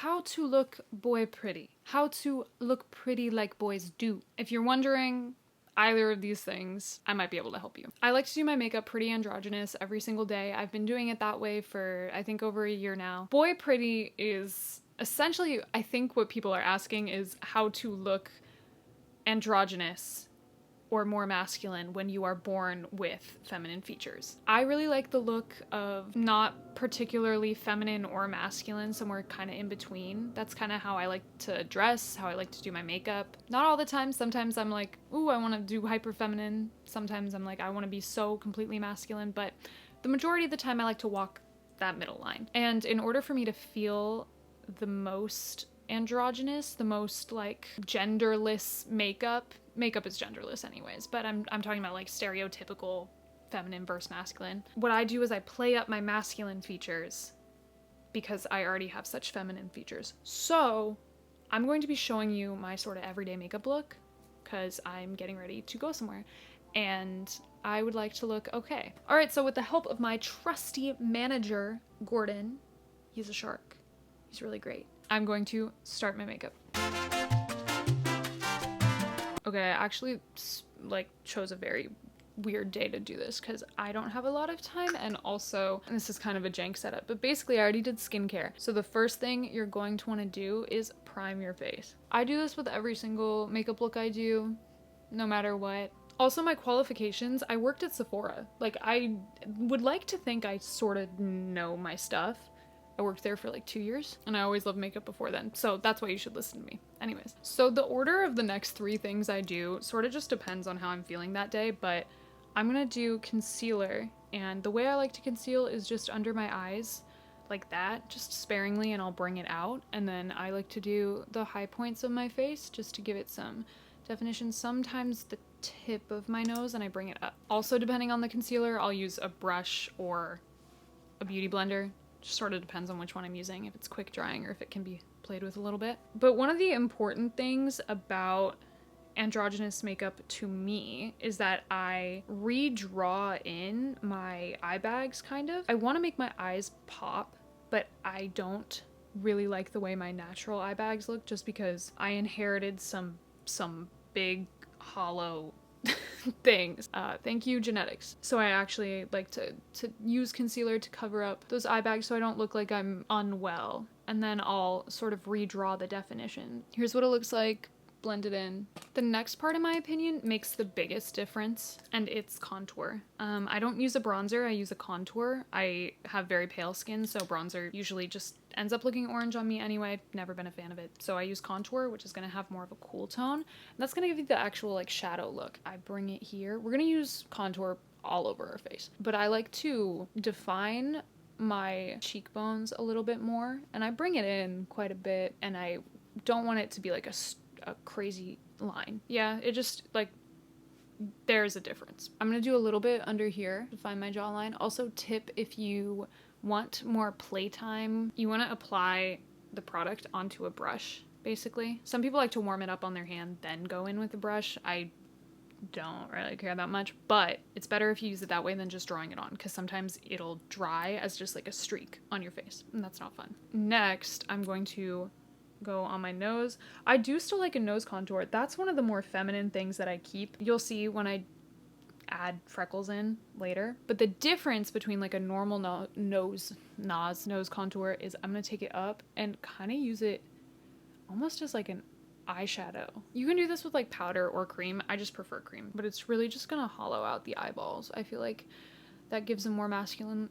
how to look boy pretty. How to look pretty like boys do. If you're wondering either of these things, I might be able to help you. I like to do my makeup pretty androgynous every single day. I've been doing it that way for, I think, over a year now. Boy pretty is essentially, I think what people are asking is how to look androgynous or more masculine when you are born with feminine features. I really like the look of not particularly feminine or masculine, somewhere kind of in between. That's kind of how I like to dress, how I like to do my makeup. Not all the time. Sometimes I'm like, ooh, I want to do hyper feminine. Sometimes I'm like, I want to be so completely masculine. But the majority of the time I like to walk that middle line. And in order for me to feel the most androgynous, the most like genderless makeup is genderless anyways, but I'm talking about like stereotypical feminine versus masculine. What I do is I play up my masculine features because I already have such feminine features. So I'm going to be showing you my sort of everyday makeup look because I'm getting ready to go somewhere and I would like to look okay. All right, so with the help of my trusty manager, Gordon, he's a shark. He's really great. I'm going to start my makeup. Okay, I actually like chose a very weird day to do this because I don't have a lot of time, and also this is kind of a jank setup, but basically I already did skincare. So the first thing you're going to want to do is prime your face. I do this with every single makeup look I do, no matter what. Also, my qualifications, I worked at Sephora. Like, I would like to think I sort of know my stuff. I worked there for like 2 years and I always loved makeup before then. So that's why you should listen to me. Anyways, so the order of the next 3 things I do sort of just depends on how I'm feeling that day, but I'm gonna do concealer, and the way I like to conceal is just under my eyes like that, just sparingly, and I'll bring it out. And then I like to do the high points of my face just to give it some definition. Sometimes the tip of my nose, and I bring it up. Also, depending on the concealer, I'll use a brush or a beauty blender. Just sort of depends on which one I'm using, if it's quick drying or if it can be played with a little bit. But one of the important things about androgynous makeup to me is that I redraw in my eye bags, kind of. I want to make my eyes pop, but I don't really like the way my natural eye bags look just because I inherited some big hollow things. Thank you, genetics. So I actually like to use concealer to cover up those eye bags so I don't look like I'm unwell. And then I'll sort of redraw the definition. Here's what it looks like. Blend it in. The next part, in my opinion, makes the biggest difference, and it's contour. I don't use a bronzer, I use a contour. I have very pale skin, so bronzer usually just ends up looking orange on me anyway. Never been a fan of it. So I use contour, which is gonna have more of a cool tone, and that's gonna give you the actual like shadow look. I bring it here. We're gonna use contour all over our face, but I like to define my cheekbones a little bit more, and I bring it in quite a bit, and I don't want it to be like a crazy line. Yeah, it just like, there's a difference. I'm gonna do a little bit under here to find my jawline. Also, tip, if you want more playtime, you want to apply the product onto a brush, basically. Some people like to warm it up on their hand, then go in with the brush. I don't really care that much, but it's better if you use it that way than just drawing it on, because sometimes it'll dry as just like a streak on your face, and that's not fun. Next, I'm going to go on my nose. I do still like a nose contour. That's one of the more feminine things that I keep. You'll see when I add freckles in later. But the difference between like a normal nose contour is I'm gonna take it up and kind of use it almost as like an eyeshadow. You can do this with like powder or cream. I just prefer cream, but it's really just gonna hollow out the eyeballs. I feel like that gives a more masculine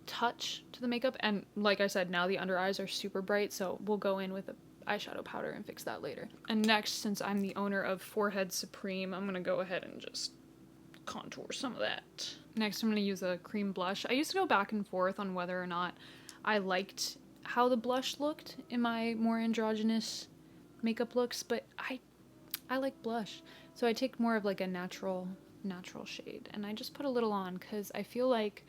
touch to the makeup, and like I said, now the under eyes are super bright, so we'll go in with a eyeshadow powder and fix that later. And next, since I'm the owner of Forehead Supreme, I'm gonna go ahead and just contour some of that. Next, I'm gonna use a cream blush. I used to go back and forth on whether or not I liked how the blush looked in my more androgynous makeup looks, but I like blush, so I take more of like a natural shade, and I just put a little on because I feel like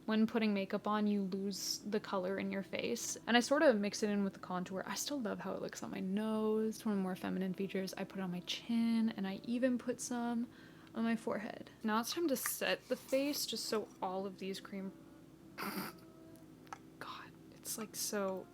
when putting makeup on, you lose the color in your face. And I sort of mix it in with the contour. I still love how it looks on my nose. It's one of the more feminine features. I put it on my chin, and I even put some on my forehead. Now it's time to set the face, just so all of these cream... God, it's like so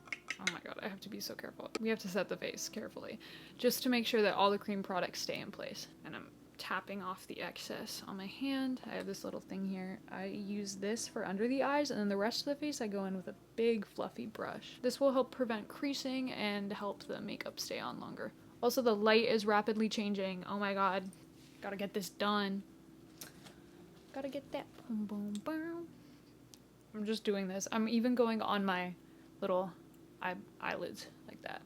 Oh my god, I have to be so careful. We have to set the face carefully just to make sure that all the cream products stay in place. And I'm tapping off the excess on my hand. I have this little thing here. I use this for under the eyes, and then the rest of the face I go in with a big fluffy brush. This will help prevent creasing and help the makeup stay on longer. Also, the light is rapidly changing. Oh my god. Gotta get this done. Gotta get that boom boom boom. I'm just doing this. I'm even going on my little eyelids like that.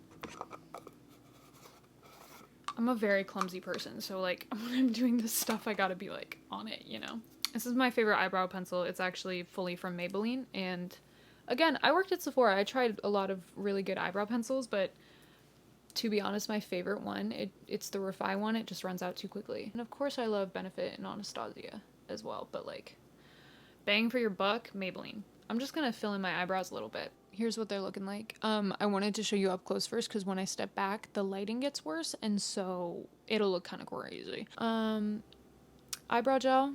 I'm a very clumsy person, so like when I'm doing this stuff, I gotta be like on it, you know? This is my favorite eyebrow pencil. It's actually fully from Maybelline, and again, I worked at Sephora. I tried a lot of really good eyebrow pencils, but to be honest, my favorite one, it's the Refi one. It just runs out too quickly. And of course I love Benefit and Anastasia as well, but like bang for your buck, Maybelline. I'm just gonna fill in my eyebrows a little bit. Here's what they're looking like. I wanted to show you up close first because when I step back, the lighting gets worse, and so it'll look kind of crazy. Eyebrow gel,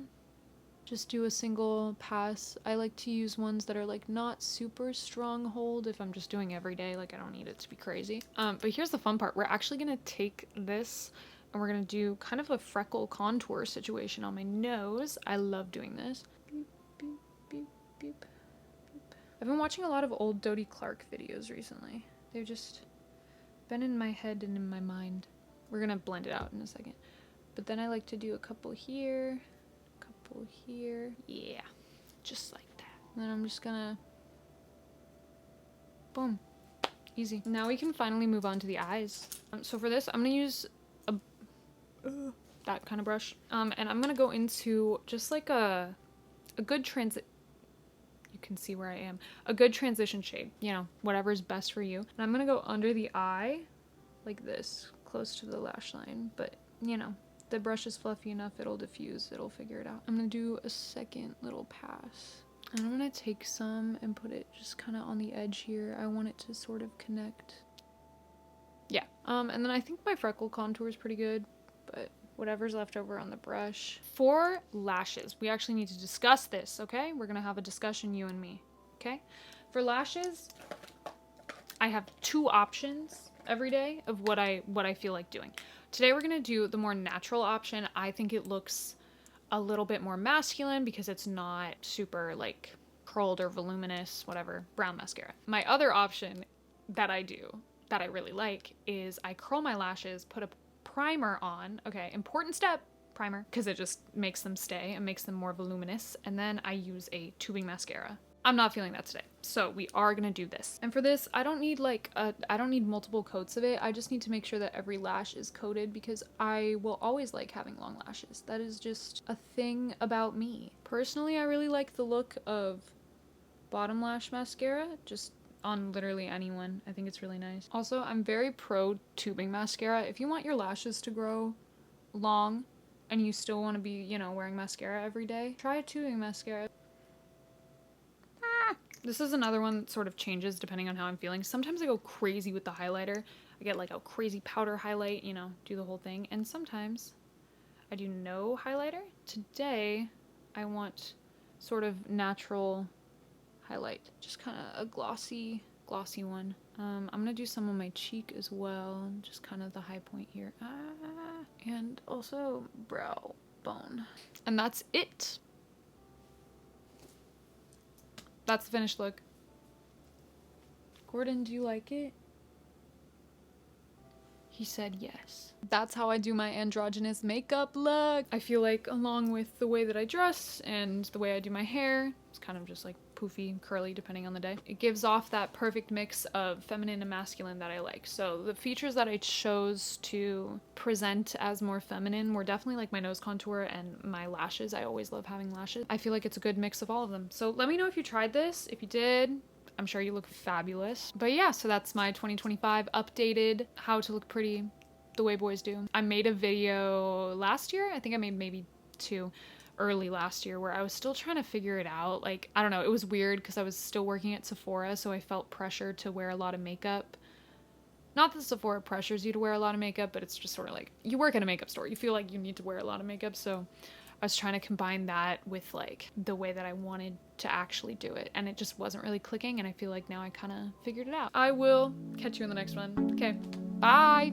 just do a single pass. I like to use ones that are like not super strong hold if I'm just doing every day, like I don't need it to be crazy. But here's the fun part. We're actually gonna take this and we're gonna do kind of a freckle contour situation on my nose. I love doing this. Beep, beep, beep, beep. I've been watching a lot of old Dodie Clark videos recently. They've just been in my head and in my mind. We're gonna blend it out in a second. But then I like to do a couple here, a couple here. Yeah, just like that. And then I'm just gonna, boom, easy. Now we can finally move on to the eyes. So for this, I'm gonna use that kind of brush. And I'm gonna go into just like a good transit. You can see where I am. A good transition shade, you know, whatever's best for you. And I'm gonna go under the eye like this, close to the lash line, but you know, the brush is fluffy enough, it'll diffuse, it'll figure it out. I'm gonna do a second little pass. And I'm gonna take some and put it just kind of on the edge here. I want it to sort of connect. Yeah, and then I think my freckle contour is pretty good, but whatever's left over on the brush. For lashes, we actually need to discuss this, okay? We're gonna have a discussion, you and me, okay? For lashes, I have two options every day of what I feel like doing. Today we're gonna do the more natural option. I think it looks a little bit more masculine because it's not super like curled or voluminous, whatever, brown mascara. My other option that I do, that I really like, is I curl my lashes, put a primer on. Okay, important step, primer, because it just makes them stay and makes them more voluminous. And then I use a tubing mascara. I'm not feeling that today, so we are gonna do this. And for this, I don't need I don't need multiple coats of it. I just need to make sure that every lash is coated because I will always like having long lashes. That is just a thing about me. Personally, I really like the look of bottom lash mascara, just on literally anyone. I think it's really nice. Also, I'm very pro tubing mascara. If you want your lashes to grow long and you still want to be, you know, wearing mascara every day, try a tubing mascara. This is another one that sort of changes depending on how I'm feeling. Sometimes I go crazy with the highlighter. I get like a crazy powder highlight, you know, do the whole thing. And sometimes I do no highlighter. Today, I want sort of natural highlight, just kind of a glossy one. I'm gonna do some on my cheek as well, just kind of the high point here, and also brow bone, and that's it. That's the finished look. Gordon, do you like it? He said yes. That's how I do my androgynous makeup look. I feel like along with the way that I dress and the way I do my hair, it's kind of just like poofy, curly, depending on the day. It gives off that perfect mix of feminine and masculine that I like. So the features that I chose to present as more feminine were definitely like my nose contour and my lashes. I always love having lashes. I feel like it's a good mix of all of them. So let me know if you tried this. If you did, I'm sure you look fabulous. But yeah, so that's my 2025 updated how to look pretty the way boys do. I made a video last year. I think I made maybe two early last year where I was still trying to figure it out. Like, I don't know, it was weird because I was still working at Sephora, so I felt pressure to wear a lot of makeup. Not that Sephora pressures you to wear a lot of makeup, but it's just sort of like, you work at a makeup store, you feel like you need to wear a lot of makeup, so I was trying to combine that with like the way that I wanted to actually do it, and it just wasn't really clicking, and I feel like now I kind of figured it out. I will catch you in the next one. Okay, bye.